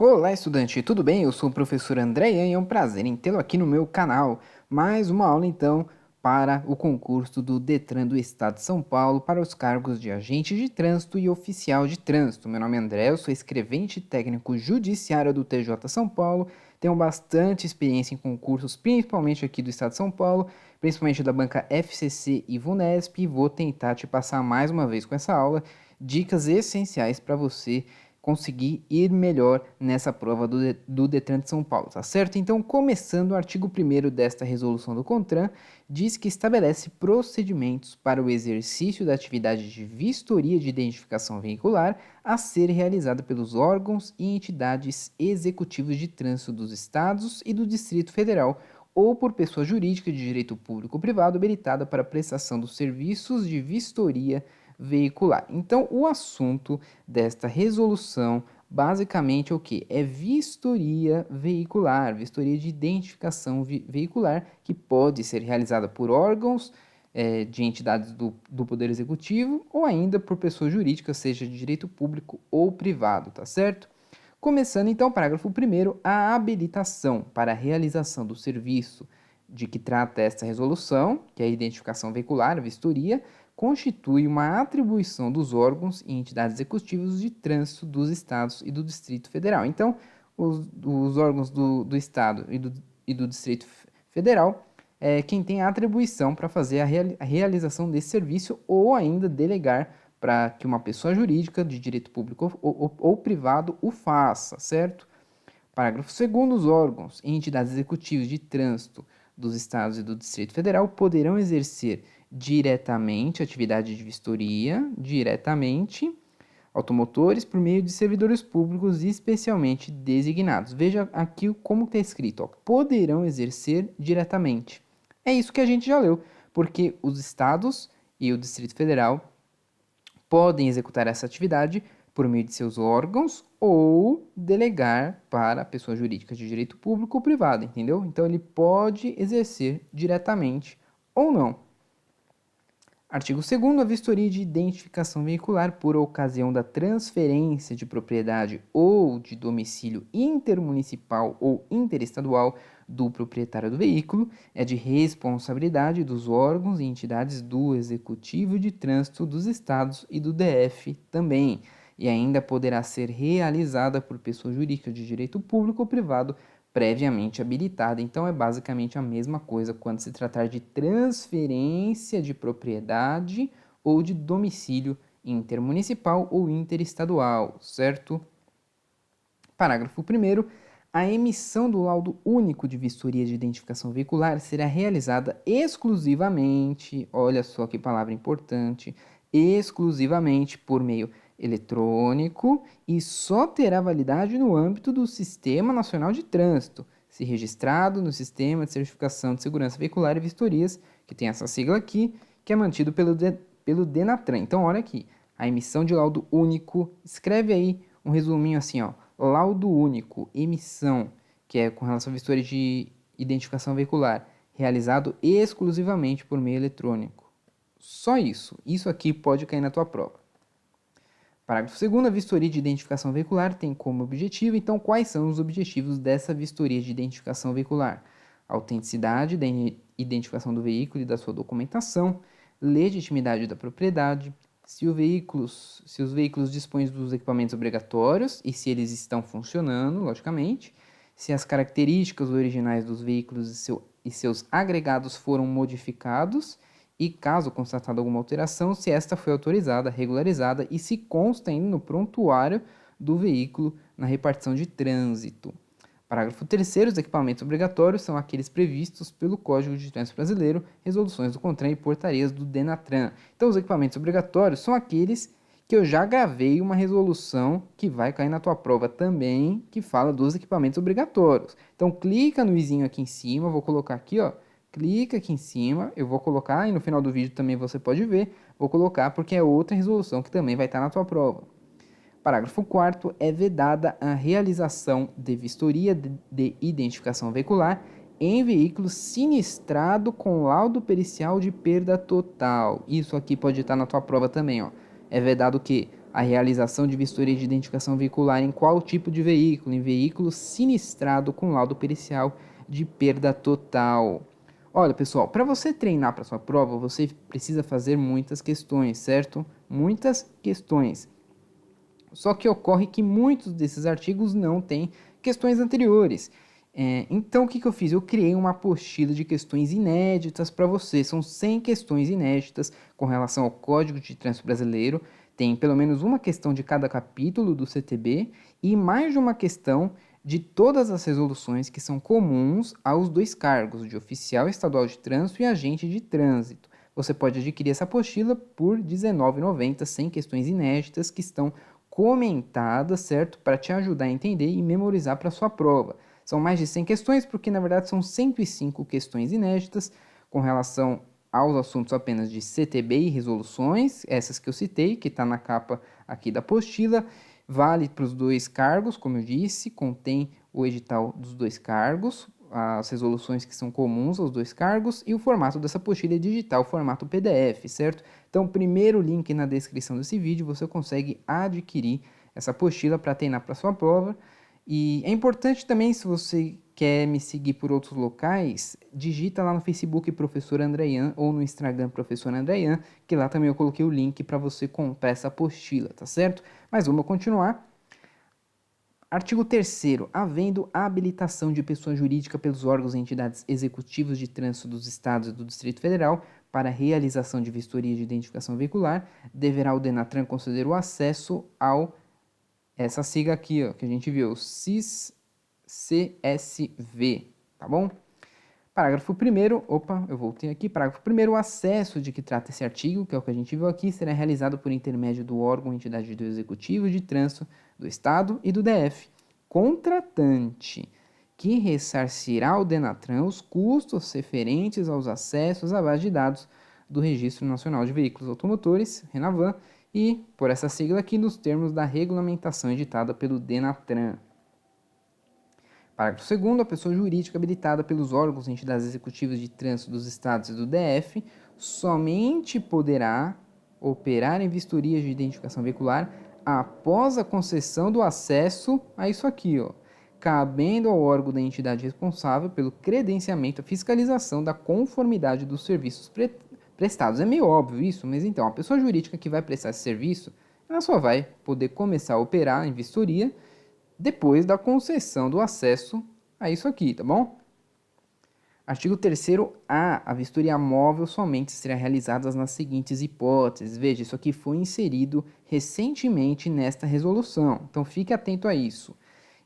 Olá, estudante, tudo bem? Eu sou o professor André Ian e é um prazer em tê-lo aqui no meu canal. Mais uma aula, então, para o concurso do Detran do Estado de São Paulo para os cargos de agente de trânsito e oficial de trânsito. Meu nome é André, eu sou escrevente técnico judiciário do TJ São Paulo, tenho bastante experiência em concursos, principalmente aqui do Estado de São Paulo, principalmente da banca FCC e VUNESP, e vou tentar te passar mais uma vez com essa aula dicas essenciais para você conseguir ir melhor nessa prova do Detran de São Paulo, tá certo? Então, começando o artigo 1º desta resolução do CONTRAN, diz que estabelece procedimentos para o exercício da atividade de vistoria de identificação veicular a ser realizada pelos órgãos e entidades executivos de trânsito dos Estados e do Distrito Federal, ou por pessoa jurídica de direito público ou privado habilitada para prestação dos serviços de vistoria veicular. Então, o assunto desta resolução basicamente é o que? É vistoria veicular, vistoria de identificação veicular, que pode ser realizada por órgãos de entidades do Poder Executivo ou ainda por pessoa jurídica, seja de direito público ou privado, tá certo? Começando então, parágrafo 1º, a habilitação para a realização do serviço de que trata esta resolução, que é a identificação veicular, a vistoria, constitui uma atribuição dos órgãos e entidades executivos de trânsito dos Estados e do Distrito Federal. Então, os órgãos do Estado e do Distrito Federal é quem tem a atribuição para fazer a realização desse serviço ou ainda delegar para que uma pessoa jurídica de direito público ou privado o faça, certo? Parágrafo 2º, os órgãos e entidades executivas de trânsito dos Estados e do Distrito Federal poderão exercer diretamente atividade de vistoria, automotores por meio de servidores públicos especialmente designados. Veja aqui como está escrito, ó, poderão exercer diretamente. É isso que a gente já leu, porque os Estados e o Distrito Federal podem executar essa atividade por meio de seus órgãos ou delegar para a pessoa jurídica de direito público ou privado, entendeu? Então, ele pode exercer diretamente ou não. Artigo 2º, a vistoria de identificação veicular por ocasião da transferência de propriedade ou de domicílio intermunicipal ou interestadual do proprietário do veículo é de responsabilidade dos órgãos e entidades do Executivo de Trânsito dos Estados e do DF também, e ainda poderá ser realizada por pessoa jurídica de direito público ou privado previamente habilitada. Então, é basicamente a mesma coisa quando se tratar de transferência de propriedade ou de domicílio intermunicipal ou interestadual, certo? Parágrafo 1º. A emissão do laudo único de vistoria de identificação veicular será realizada exclusivamente, olha só que palavra importante, exclusivamente por meio eletrônico e só terá validade no âmbito do Sistema Nacional de Trânsito, se registrado no Sistema de Certificação de Segurança Veicular e Vistorias, que tem essa sigla aqui, que é mantido pelo Denatran. Então, olha aqui, a emissão de laudo único, escreve aí um resuminho assim, ó, laudo único, emissão, que é com relação à vistoria de identificação veicular, realizado exclusivamente por meio eletrônico. Só isso. Isso aqui pode cair na tua prova. Parágrafo 2º, a vistoria de identificação veicular tem como objetivo, então, quais são os objetivos dessa vistoria de identificação veicular? A autenticidade da identificação do veículo e da sua documentação, legitimidade da propriedade, se os veículos dispõem dos equipamentos obrigatórios e se eles estão funcionando, logicamente, se as características originais dos veículos e seus agregados foram modificados e, caso constatada alguma alteração, se esta foi autorizada, regularizada e se consta ainda no prontuário do veículo na repartição de trânsito. Parágrafo 3º, os equipamentos obrigatórios são aqueles previstos pelo Código de Trânsito Brasileiro, resoluções do CONTRAN e portarias do Denatran. Então, os equipamentos obrigatórios são aqueles que eu já gravei uma resolução que vai cair na tua prova também, que fala dos equipamentos obrigatórios. Então, clica no izinho aqui em cima, vou colocar aqui, ó, clica aqui em cima, eu vou colocar, e no final do vídeo também você pode ver, vou colocar porque é outra resolução que também vai estar na tua prova. Parágrafo 4º, é vedada a realização de vistoria de identificação veicular em veículo sinistrado com laudo pericial de perda total. Isso aqui pode estar na tua prova também, ó. É vedado o quê? A realização de vistoria de identificação veicular em qual tipo de veículo? Em veículo sinistrado com laudo pericial de perda total. Olha, pessoal, para você treinar para sua prova, você precisa fazer muitas questões, certo? Muitas questões. Só que ocorre que muitos desses artigos não têm questões anteriores. Então, o que eu fiz? Eu criei uma apostila de questões inéditas para você. São 100 questões inéditas com relação ao Código de Trânsito Brasileiro. Tem pelo menos uma questão de cada capítulo do CTB e mais de uma questão de todas as resoluções que são comuns aos dois cargos, de oficial estadual de trânsito e agente de trânsito. Você pode adquirir essa apostila por R$ 19,90, 100 questões inéditas que estão comentadas, certo? Para te ajudar a entender e memorizar para a sua prova. São mais de 100 questões, porque na verdade são 105 questões inéditas com relação aos assuntos apenas de CTB e resoluções, essas que eu citei, que está na capa aqui da apostila. Vale para os dois cargos, como eu disse, contém o edital dos dois cargos, as resoluções que são comuns aos dois cargos e o formato dessa apostila é digital, formato PDF, certo? Então, primeiro link na descrição desse vídeo, você consegue adquirir essa apostila para treinar para sua prova. E é importante também, se você quer me seguir por outros locais, digita lá no Facebook Professor Andrean ou no Instagram Professor Andrean, que lá também eu coloquei o link para você comprar essa apostila, tá certo? Mas vamos continuar. Artigo 3º. Havendo habilitação de pessoa jurídica pelos órgãos e entidades executivos de trânsito dos Estados e do Distrito Federal para realização de vistoria de identificação veicular, deverá o DENATRAN conceder o acesso ao essa sigla aqui, ó, que a gente viu, CSV, tá bom? Parágrafo 1º, eu voltei aqui, parágrafo 1º, o acesso de que trata esse artigo, que é o que a gente viu aqui, será realizado por intermédio do órgão ou entidade do Executivo de Trânsito do Estado e do DF, contratante, que ressarcirá ao DENATRAN os custos referentes aos acessos à base de dados do Registro Nacional de Veículos Automotores, RENAVAN, e, por essa sigla aqui, nos termos da regulamentação editada pelo DENATRAN. Parágrafo 2º. A pessoa jurídica habilitada pelos órgãos e entidades executivas de trânsito dos Estados e do DF somente poderá operar em vistorias de identificação veicular após a concessão do acesso a isso aqui, ó, cabendo ao órgão da entidade responsável pelo credenciamento e fiscalização da conformidade dos serviços prestados. É meio óbvio isso, mas então, a pessoa jurídica que vai prestar esse serviço, ela só vai poder começar a operar em vistoria depois da concessão do acesso a isso aqui, tá bom? Artigo 3º-A. A vistoria móvel somente será realizada nas seguintes hipóteses. Veja, isso aqui foi inserido recentemente nesta resolução, então fique atento a isso.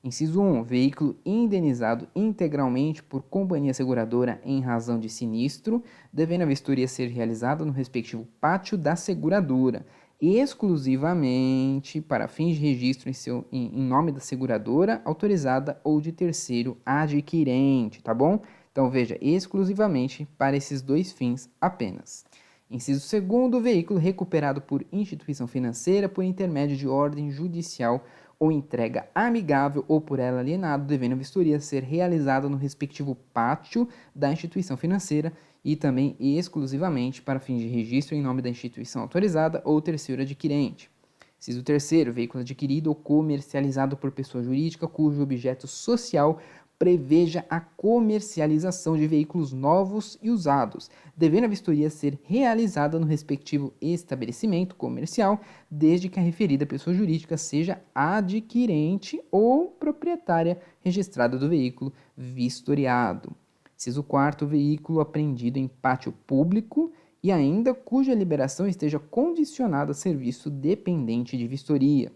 Inciso 1. Veículo indenizado integralmente por companhia seguradora em razão de sinistro, devendo a vistoria ser realizada no respectivo pátio da seguradora, exclusivamente para fins de registro em nome da seguradora autorizada ou de terceiro adquirente, tá bom? Então, veja, exclusivamente para esses dois fins apenas. Inciso 2º, veículo recuperado por instituição financeira por intermédio de ordem judicial ou entrega amigável ou por ela alienado, devendo a vistoria ser realizada no respectivo pátio da instituição financeira e também exclusivamente para fins de registro em nome da instituição autorizada ou terceiro adquirente. Inciso 3º, veículo adquirido ou comercializado por pessoa jurídica cujo objeto social preveja a comercialização de veículos novos e usados, devendo a vistoria ser realizada no respectivo estabelecimento comercial, desde que a referida pessoa jurídica seja adquirente ou proprietária registrada do veículo vistoriado. Inciso 4º, veículo apreendido em pátio público e ainda cuja liberação esteja condicionada a serviço dependente de vistoria.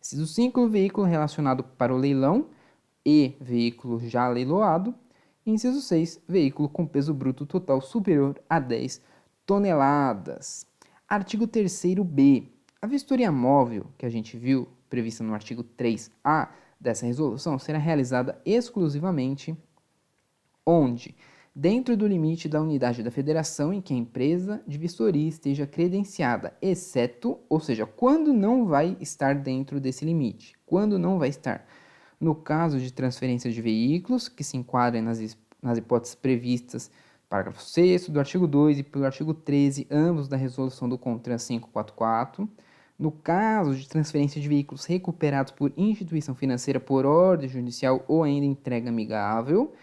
Inciso 5º, veículo relacionado para o leilão e veículo já leiloado. Inciso 6, veículo com peso bruto total superior a 10 toneladas. Artigo 3º-B. A vistoria móvel, que a gente viu, prevista no artigo 3A dessa resolução, será realizada exclusivamente onde? Dentro do limite da unidade da federação em que a empresa de vistoria esteja credenciada, exceto, ou seja, quando não vai estar dentro desse limite. Quando não vai estar? No caso de transferência de veículos, que se enquadrem nas hipóteses previstas parágrafo 6º do artigo 2 e pelo artigo 13, ambos da resolução do CONTRAN 544, No caso de transferência de veículos recuperados por instituição financeira por ordem judicial ou ainda entrega amigável.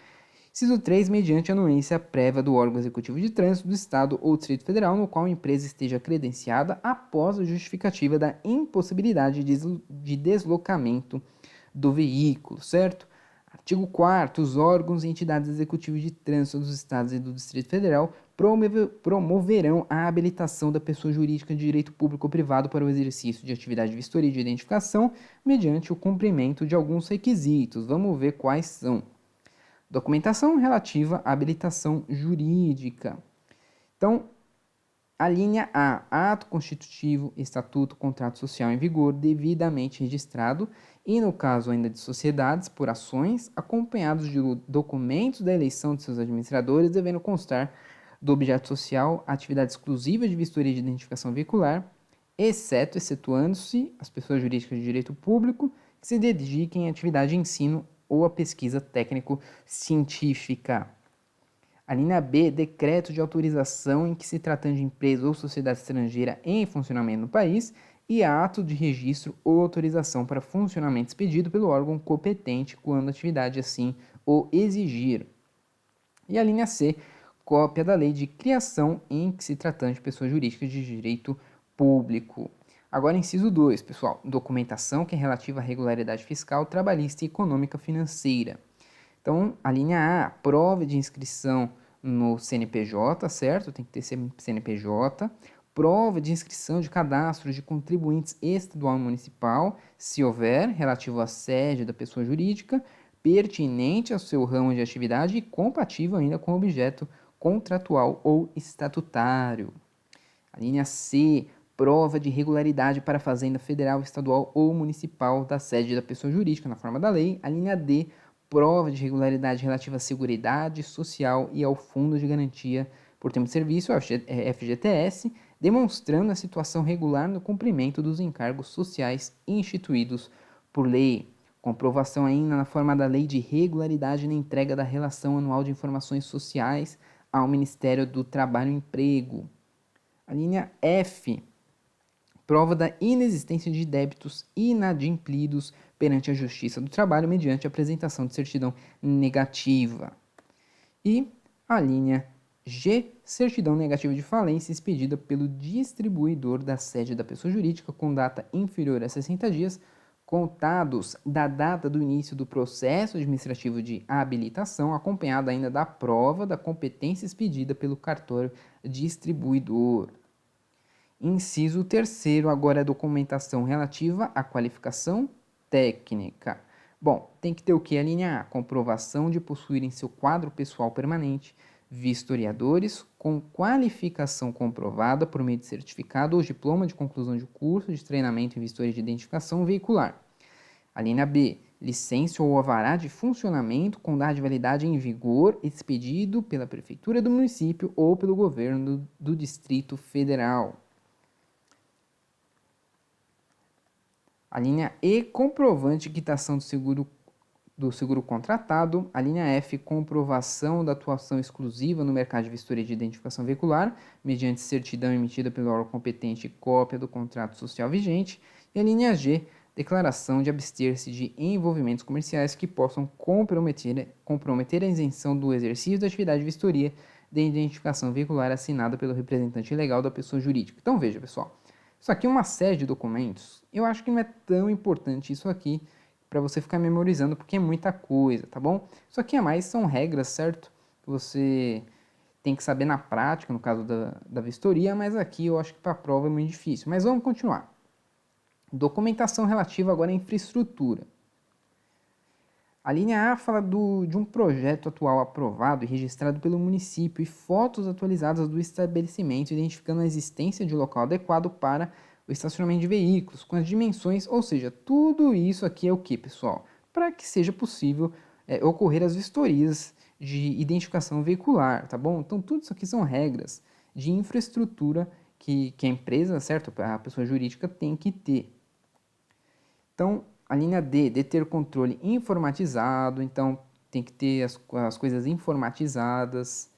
Inciso 3, mediante anuência prévia do órgão executivo de trânsito do Estado ou Distrito Federal, no qual a empresa esteja credenciada após a justificativa da impossibilidade de deslocamento do veículo, certo? Artigo 4º, os órgãos e entidades executivas de trânsito dos Estados e do Distrito Federal promoverão a habilitação da pessoa jurídica de direito público ou privado para o exercício de atividade de vistoria e de identificação mediante o cumprimento de alguns requisitos. Vamos ver quais são. Documentação relativa à habilitação jurídica. Então, a linha A, ato constitutivo, estatuto, contrato social em vigor, devidamente registrado, e no caso ainda de sociedades por ações, acompanhados de documentos da eleição de seus administradores, devendo constar do objeto social atividade exclusiva de vistoria de identificação veicular, excetuando-se as pessoas jurídicas de direito público que se dediquem à atividade de ensino ou à pesquisa técnico-científica. A linha B, decreto de autorização em que se tratando de empresa ou sociedade estrangeira em funcionamento no país e ato de registro ou autorização para funcionamento expedido pelo órgão competente quando a atividade assim o exigir. E a linha C, cópia da lei de criação em que se tratando de pessoa jurídica de direito público. Agora, inciso 2, pessoal, documentação que é relativa à regularidade fiscal, trabalhista e econômica financeira. Então, a linha A, prova de inscrição no CNPJ, certo? Tem que ter CNPJ. Prova de inscrição de cadastro de contribuintes estadual e municipal, se houver, relativo à sede da pessoa jurídica, pertinente ao seu ramo de atividade e compatível ainda com o objeto contratual ou estatutário. A linha C, prova de regularidade para a Fazenda Federal, Estadual ou Municipal da sede da pessoa jurídica na forma da lei. A linha D, prova de regularidade relativa à Seguridade Social e ao Fundo de Garantia por Tempo de Serviço, FGTS, demonstrando a situação regular no cumprimento dos encargos sociais instituídos por lei. Comprovação ainda na forma da lei de regularidade na entrega da relação anual de informações sociais ao Ministério do Trabalho e Emprego. A linha F, prova da inexistência de débitos inadimplidos perante a Justiça do Trabalho mediante a apresentação de certidão negativa. E a linha G, certidão negativa de falência expedida pelo distribuidor da sede da pessoa jurídica com data inferior a 60 dias, contados da data do início do processo administrativo de habilitação, acompanhada ainda da prova da competência expedida pelo cartório distribuidor. Inciso 3º, agora a documentação relativa à qualificação técnica. Bom, tem que ter o que? A linha A, comprovação de possuírem seu quadro pessoal permanente, vistoriadores com qualificação comprovada por meio de certificado ou diploma de conclusão de curso de treinamento em vistoria de identificação veicular. A linha B, licença ou alvará de funcionamento com data de validade em vigor expedido pela Prefeitura do município ou pelo governo do Distrito Federal. A linha E, comprovante de quitação do seguro contratado. A linha F, comprovação da atuação exclusiva no mercado de vistoria de identificação veicular, mediante certidão emitida pelo órgão competente e cópia do contrato social vigente. E a linha G, declaração de abster-se de envolvimentos comerciais que possam comprometer a isenção do exercício da atividade de vistoria de identificação veicular assinada pelo representante legal da pessoa jurídica. Então veja, pessoal, isso aqui é uma série de documentos. Eu acho que não é tão importante isso aqui para você ficar memorizando, porque é muita coisa, tá bom? Isso aqui é mais, são regras, certo? Que você tem que saber na prática, no caso da vistoria, mas aqui eu acho que para a prova é muito difícil. Mas vamos continuar. Documentação relativa agora à infraestrutura. A linha A fala de um projeto atual aprovado e registrado pelo município e fotos atualizadas do estabelecimento, identificando a existência de local adequado para o estacionamento de veículos, com as dimensões, ou seja, tudo isso aqui é o que, pessoal? Para que seja possível ocorrer as vistorias de identificação veicular, tá bom? Então, tudo isso aqui são regras de infraestrutura que a empresa, certo? A pessoa jurídica tem que ter. Então, a linha D, de ter controle informatizado, então tem que ter as coisas informatizadas,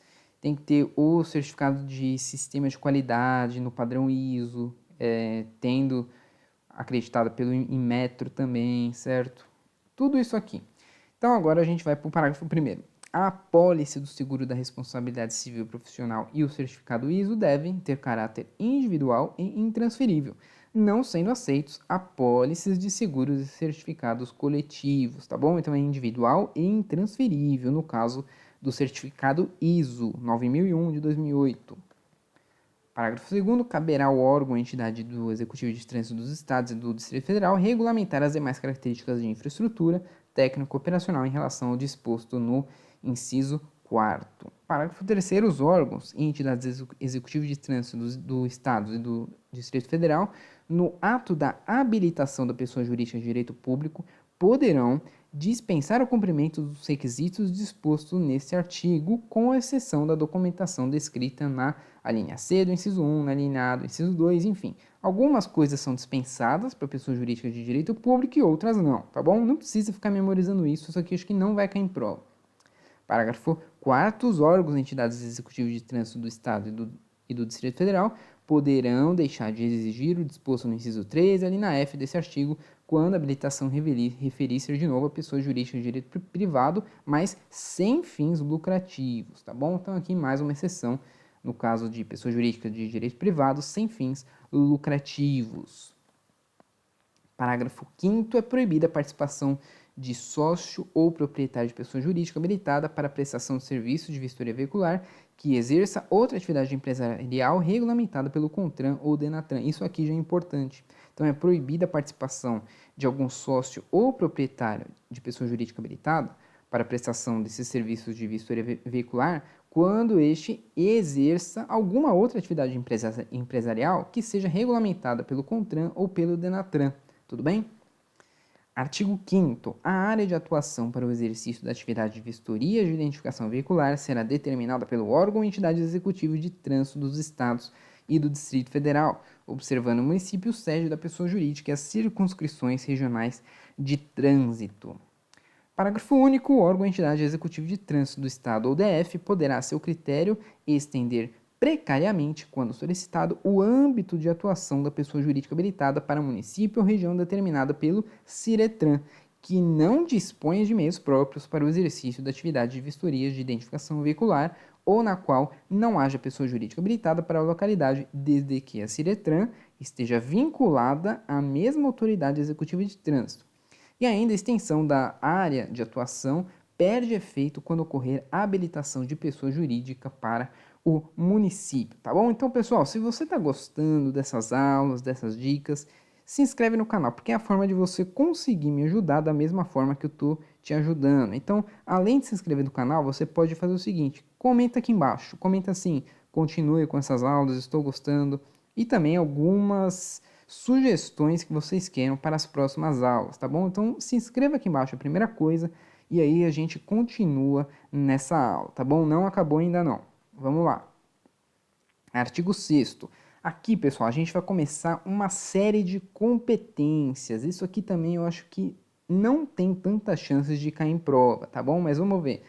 tem que ter o certificado de sistema de qualidade no padrão ISO, tendo acreditada pelo Inmetro também, certo? Tudo isso aqui. Então agora a gente vai para o parágrafo 1º. A apólice do seguro da responsabilidade civil profissional e o certificado ISO devem ter caráter individual e intransferível, não sendo aceitos apólices de seguros e certificados coletivos, tá bom? Então é individual e intransferível no caso do certificado ISO 9001 de 2008. Parágrafo 2º, caberá ao órgão ou entidade do Executivo de Trânsito dos Estados e do Distrito Federal regulamentar as demais características de infraestrutura técnico-operacional em relação ao disposto no inciso 4º. Parágrafo 3º, os órgãos e entidades executivas de trânsito do Estado e do Distrito Federal, no ato da habilitação da pessoa jurídica de direito público, poderão dispensar o cumprimento dos requisitos dispostos neste artigo, com exceção da documentação descrita na alínea C do inciso 1, na alínea A do inciso 2, enfim. Algumas coisas são dispensadas para pessoa jurídica de direito público e outras não, tá bom? Não precisa ficar memorizando isso aqui acho que não vai cair em prova. Parágrafo 4º, os órgãos e entidades executivas de trânsito do Estado e do Distrito Federal poderão deixar de exigir o disposto no inciso 3, ali na F desse artigo, quando a habilitação referir-se de novo a pessoa jurídica de direito privado, mas sem fins lucrativos, tá bom? Então aqui mais uma exceção no caso de pessoa jurídica de direito privado sem fins lucrativos. Parágrafo 5º, é proibida a participação de sócio ou proprietário de pessoa jurídica habilitada para a prestação de serviço de vistoria veicular que exerça outra atividade empresarial regulamentada pelo CONTRAN ou DENATRAN. Isso aqui já é importante. Então, é proibida a participação de algum sócio ou proprietário de pessoa jurídica habilitada para a prestação desses serviços de vistoria veicular quando este exerça alguma outra atividade empresarial que seja regulamentada pelo CONTRAN ou pelo DENATRAN. Tudo bem? Artigo 5º. A área de atuação para o exercício da atividade de vistoria de identificação veicular será determinada pelo órgão ou entidade executiva de trânsito dos Estados e do Distrito Federal, observando o município sede da pessoa jurídica e as circunscrições regionais de trânsito. Parágrafo único. O órgão ou entidade executiva de trânsito do Estado ou DF poderá, a seu critério, estender precariamente, quando solicitado, o âmbito de atuação da pessoa jurídica habilitada para município ou região determinada pelo CIRETRAN, que não dispõe de meios próprios para o exercício da atividade de vistorias de identificação veicular ou na qual não haja pessoa jurídica habilitada para a localidade, desde que a CIRETRAN esteja vinculada à mesma autoridade executiva de trânsito. E ainda a extensão da área de atuação perde efeito quando ocorrer a habilitação de pessoa jurídica para o município, tá bom? Então, pessoal, se você está gostando dessas aulas, dessas dicas, se inscreve no canal, porque é a forma de você conseguir me ajudar da mesma forma que eu estou te ajudando. Então, além de se inscrever no canal, você pode fazer o seguinte, comenta aqui embaixo, comenta assim, continue com essas aulas, estou gostando, e também algumas sugestões que vocês queiram para as próximas aulas, tá bom? Então, se inscreva aqui embaixo, a primeira coisa, e aí a gente continua nessa aula, tá bom? Não acabou ainda não. Vamos lá. Artigo 6º. Aqui, pessoal, a gente vai começar uma série de competências. Isso aqui também eu acho que não tem tantas chances de cair em prova, tá bom? Mas vamos ver.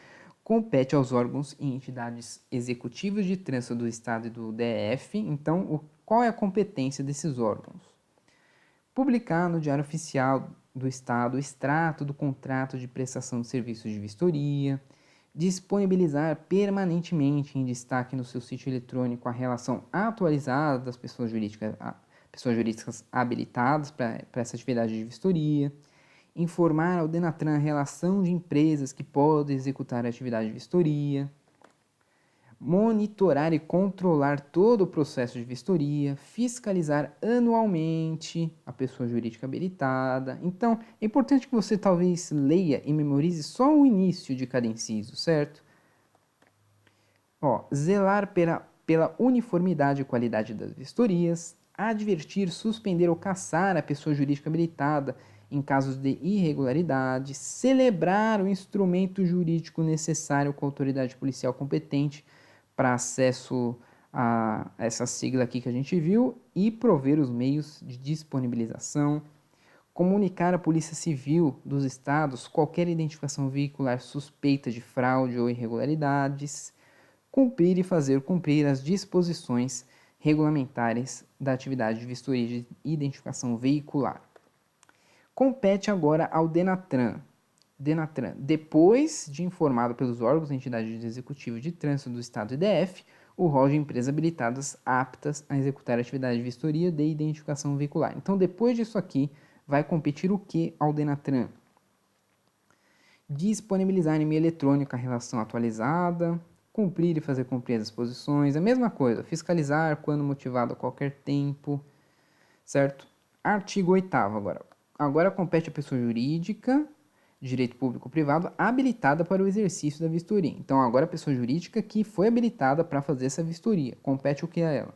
Compete aos órgãos e entidades executivas de trânsito do Estado e do DF. Então, qual é a competência desses órgãos? Publicar no Diário Oficial do Estado o extrato do contrato de prestação de serviços de vistoria, disponibilizar permanentemente em destaque no seu sítio eletrônico a relação atualizada das pessoas jurídicas habilitadas para essa atividade de vistoria, informar ao DENATRAN a relação de empresas que podem executar a atividade de vistoria, monitorar e controlar todo o processo de vistoria, fiscalizar anualmente a pessoa jurídica habilitada. Então, é importante que você talvez leia e memorize só o início de cada inciso, certo? Zelar pela uniformidade e qualidade das vistorias, advertir, suspender ou cassar a pessoa jurídica habilitada em casos de irregularidade, celebrar o instrumento jurídico necessário com a autoridade policial competente para acesso a essa sigla aqui que a gente viu e prover os meios de disponibilização, comunicar à Polícia Civil dos Estados qualquer identificação veicular suspeita de fraude ou irregularidades, cumprir e fazer cumprir as disposições regulamentares da atividade de vistoria de identificação veicular. Compete agora ao DENATRAN. DENATRAN, depois de informado pelos órgãos da entidade executiva de trânsito do Estado e DF, o rol de empresas habilitadas aptas a executar a atividade de vistoria de identificação veicular. Então, depois disso aqui, vai competir o que ao DENATRAN? Disponibilizar em meio eletrônico a relação atualizada, cumprir e fazer cumprir as disposições, a mesma coisa, fiscalizar quando motivado a qualquer tempo, certo? Artigo 8º agora. Agora compete à pessoa jurídica, direito público ou privado, habilitada para o exercício da vistoria. Então, agora a pessoa jurídica que foi habilitada para fazer essa vistoria, compete o que a ela?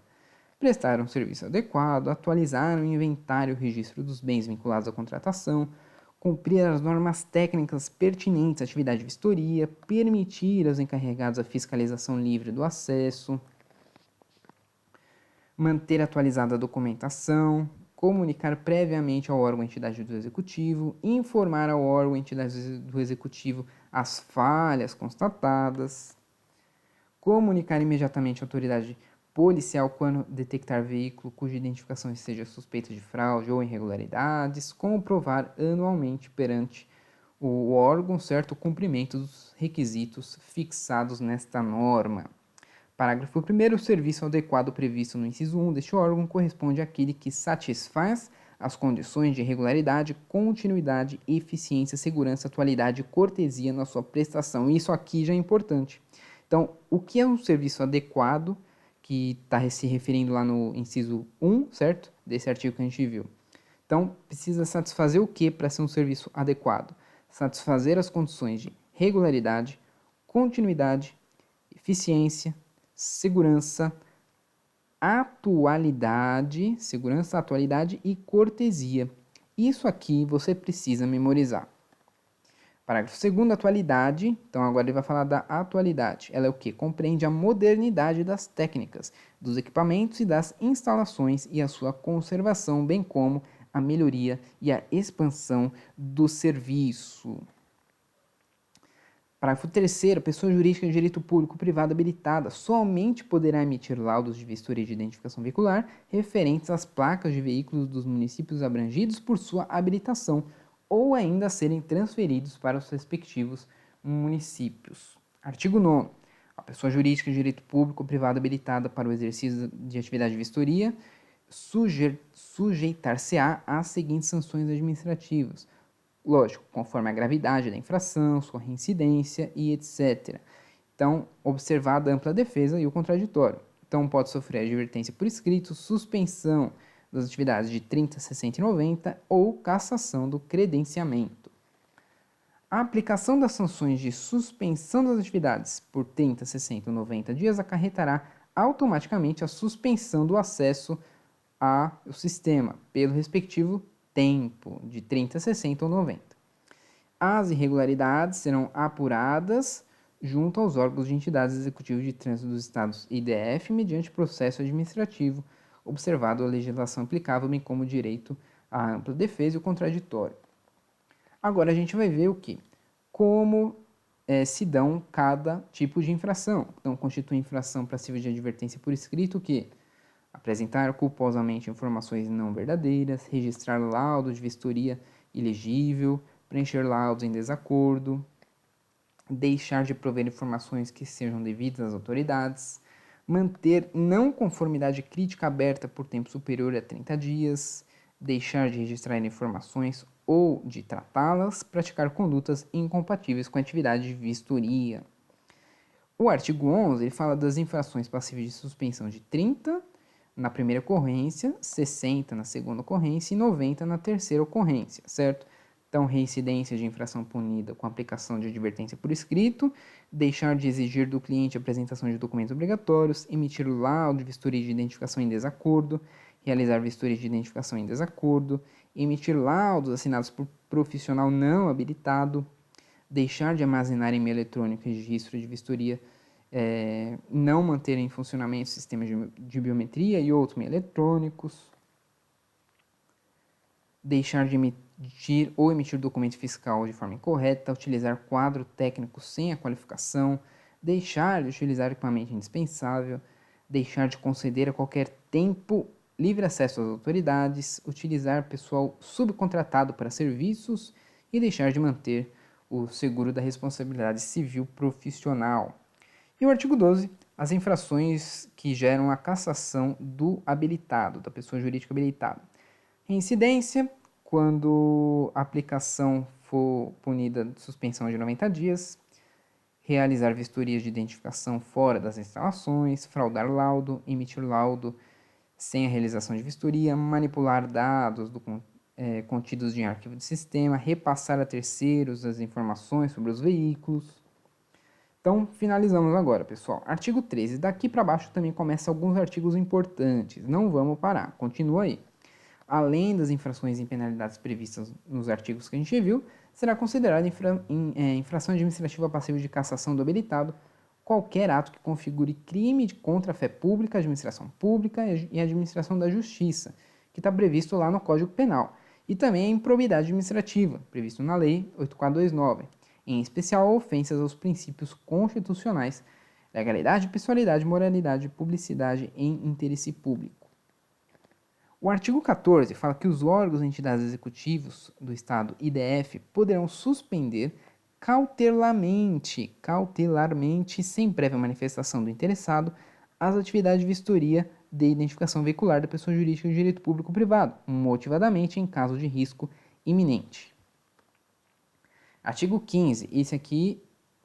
Prestar um serviço adequado, atualizar o inventário e o registro dos bens vinculados à contratação, cumprir as normas técnicas pertinentes à atividade de vistoria, permitir aos encarregados a fiscalização livre do acesso, manter atualizada a documentação, comunicar previamente ao órgão ou entidade do executivo, informar ao órgão ou entidade do executivo as falhas constatadas, comunicar imediatamente à autoridade policial quando detectar veículo cuja identificação seja suspeita de fraude ou irregularidades, comprovar anualmente perante o órgão, certo, o cumprimento dos requisitos fixados nesta norma. Parágrafo 1º, o serviço adequado previsto no inciso 1 deste órgão corresponde àquele que satisfaz as condições de regularidade, continuidade, eficiência, segurança, atualidade e cortesia na sua prestação. Isso aqui já é importante. Então, o que é um serviço adequado, que está se referindo lá no inciso 1, certo? Desse artigo que a gente viu. Então, precisa satisfazer o que para ser um serviço adequado? Satisfazer as condições de regularidade, continuidade, eficiência, segurança, atualidade e cortesia. Isso aqui você precisa memorizar. Parágrafo 2º, atualidade. Então, agora ele vai falar da atualidade. Ela é o que? Compreende a modernidade das técnicas, dos equipamentos e das instalações e a sua conservação, bem como a melhoria e a expansão do serviço. Parágrafo 3º, pessoa jurídica de direito público privado habilitada somente poderá emitir laudos de vistoria de identificação veicular referentes às placas de veículos dos municípios abrangidos por sua habilitação ou ainda serem transferidos para os respectivos municípios. Artigo 9º. A pessoa jurídica de direito público ou privado habilitada para o exercício de atividade de vistoria sujeitar-se-á às seguintes sanções administrativas. Lógico, conforme a gravidade da infração, sua reincidência e etc. Então, observada a ampla defesa e o contraditório. Então, pode sofrer advertência por escrito, suspensão das atividades de 30, 60 e 90 ou cassação do credenciamento. A aplicação das sanções de suspensão das atividades por 30, 60 ou 90 dias acarretará automaticamente a suspensão do acesso ao sistema pelo respectivo tempo, de 30, 60 ou 90. As irregularidades serão apuradas junto aos órgãos de entidades executivas de trânsito dos estados e DF mediante processo administrativo, observado a legislação aplicável, bem como o direito à ampla defesa e o contraditório. Agora a gente vai ver o que? Como se dão cada tipo de infração. Então, constitui infração passível de advertência por escrito que apresentar culposamente informações não verdadeiras, registrar laudo de vistoria ilegível, preencher laudos em desacordo, deixar de prover informações que sejam devidas às autoridades, manter não conformidade crítica aberta por tempo superior a 30 dias, deixar de registrar informações ou de tratá-las, praticar condutas incompatíveis com a atividade de vistoria. O artigo 11 ele fala das infrações passíveis de suspensão de 30 na primeira ocorrência, 60 na segunda ocorrência e 90 na terceira ocorrência, certo? Então, reincidência de infração punida com aplicação de advertência por escrito, deixar de exigir do cliente a apresentação de documentos obrigatórios, emitir laudo de vistoria de identificação em desacordo, realizar vistoria de identificação em desacordo, emitir laudos assinados por profissional não habilitado, deixar de armazenar em meio eletrônico registro de vistoria, não manter em funcionamento sistemas de biometria e outros meio eletrônicos, deixar de emitir ou emitir documento fiscal de forma incorreta, utilizar quadro técnico sem a qualificação, deixar de utilizar equipamento indispensável, deixar de conceder a qualquer tempo livre acesso às autoridades, utilizar pessoal subcontratado para serviços e deixar de manter o seguro da responsabilidade civil profissional. E o artigo 12, as infrações que geram a cassação do habilitado, da pessoa jurídica habilitada. Reincidência, quando a aplicação for punida de suspensão de 90 dias, realizar vistorias de identificação fora das instalações, fraudar laudo, emitir laudo sem a realização de vistoria, manipular dados contidos em arquivo de sistema, repassar a terceiros as informações sobre os veículos. Então, finalizamos agora, pessoal. Artigo 13. Daqui para baixo também começa alguns artigos importantes. Não vamos parar. Continua aí. Além das infrações e penalidades previstas nos artigos que a gente viu, será considerada infração administrativa passiva de cassação do habilitado qualquer ato que configure crime contra a fé pública, administração pública e administração da justiça, que está previsto lá no Código Penal. E também a improbidade administrativa, previsto na Lei 8429, em especial ofensas aos princípios constitucionais, legalidade, pessoalidade, moralidade, publicidade em interesse público. O artigo 14 fala que os órgãos e entidades executivos do Estado IDF poderão suspender cautelarmente, sem prévia manifestação do interessado, as atividades de vistoria de identificação veicular da pessoa jurídica de direito público ou privado, motivadamente em caso de risco iminente. Artigo 15, esse aqui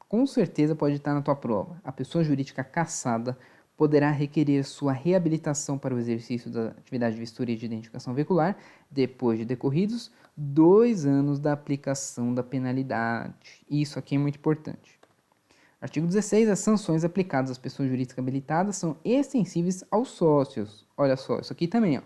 com certeza pode estar na tua prova. A pessoa jurídica cassada poderá requerer sua reabilitação para o exercício da atividade de vistoria de identificação veicular depois de decorridos 2 anos da aplicação da penalidade. Isso aqui é muito importante. Artigo 16. As sanções aplicadas às pessoas jurídicas habilitadas são extensíveis aos sócios. Olha só, isso aqui também, ó.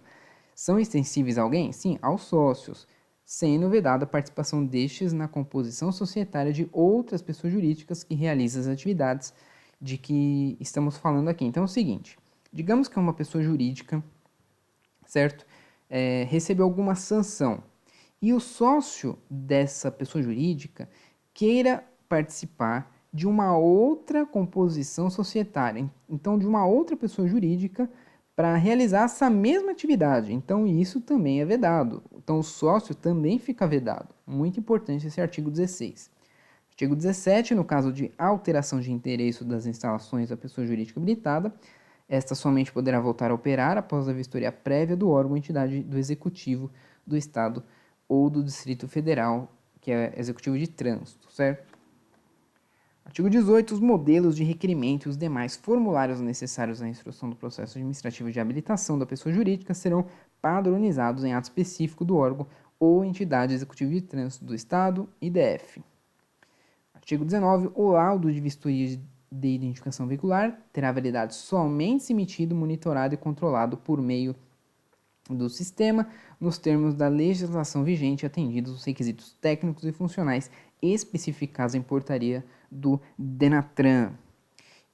São extensíveis a alguém? Sim, aos sócios, sendo vedada a participação destes na composição societária de outras pessoas jurídicas que realizam as atividades de que estamos falando aqui. Então é o seguinte, digamos que uma pessoa jurídica, certo, recebeu alguma sanção e o sócio dessa pessoa jurídica queira participar de uma outra composição societária, então de uma outra pessoa jurídica para realizar essa mesma atividade. Então isso também é vedado. Então o sócio também fica vedado. Muito importante esse artigo 16. Artigo 17, no caso de alteração de endereço das instalações da pessoa jurídica habilitada, esta somente poderá voltar a operar após a vistoria prévia do órgão ou entidade do Executivo do Estado ou do Distrito Federal, que é Executivo de Trânsito, certo? Artigo 18. Os modelos de requerimento e os demais formulários necessários à instrução do processo administrativo de habilitação da pessoa jurídica serão padronizados em ato específico do órgão ou entidade executiva de trânsito do Estado, IDF. Artigo 19. O laudo de vistoria de identificação veicular terá validade somente se emitido, monitorado e controlado por meio do sistema, nos termos da legislação vigente, atendidos os requisitos técnicos e funcionais especificados em portaria do DENATRAN.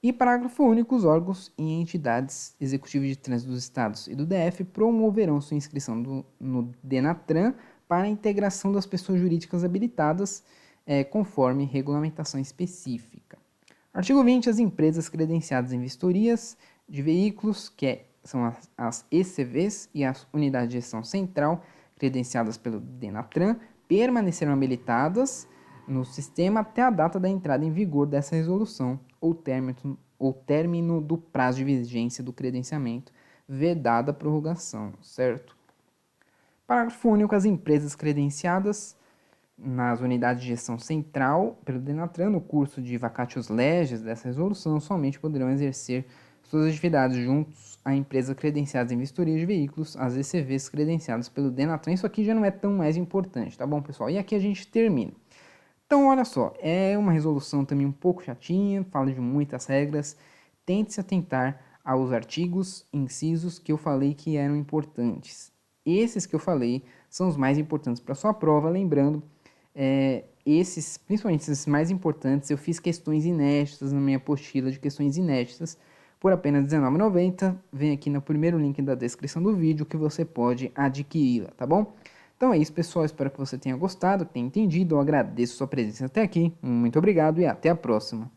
E parágrafo único, os órgãos e entidades executivas de trânsito dos estados e do DF promoverão sua inscrição no DENATRAN para a integração das pessoas jurídicas habilitadas conforme regulamentação específica. Artigo 20. As empresas credenciadas em vistorias de veículos, são as ECVs e as unidades de gestão central credenciadas pelo DENATRAN, permanecerão habilitadas no sistema até a data da entrada em vigor dessa resolução ou término do prazo de vigência do credenciamento, vedada a prorrogação, certo? Parágrafo único. As empresas credenciadas nas unidades de gestão central pelo DENATRAN, no curso de vacatios legis dessa resolução, somente poderão exercer suas atividades juntos a empresas credenciadas em vistoria de veículos, as ECVs credenciadas pelo DENATRAN. Isso aqui já não é tão mais importante, tá bom, pessoal? E aqui a gente termina. Então, olha só, é uma resolução também um pouco chatinha, fala de muitas regras. Tente se atentar aos artigos, incisos que eu falei que eram importantes. Esses que eu falei são os mais importantes para a sua prova, lembrando, principalmente esses mais importantes, eu fiz questões inéditas na minha apostila de questões inéditas por apenas R$19,90. Vem aqui no primeiro link da descrição do vídeo que você pode adquiri-la, tá bom? Então é isso, pessoal. Espero que você tenha gostado, tenha entendido. Eu agradeço sua presença até aqui. Muito obrigado e até a próxima.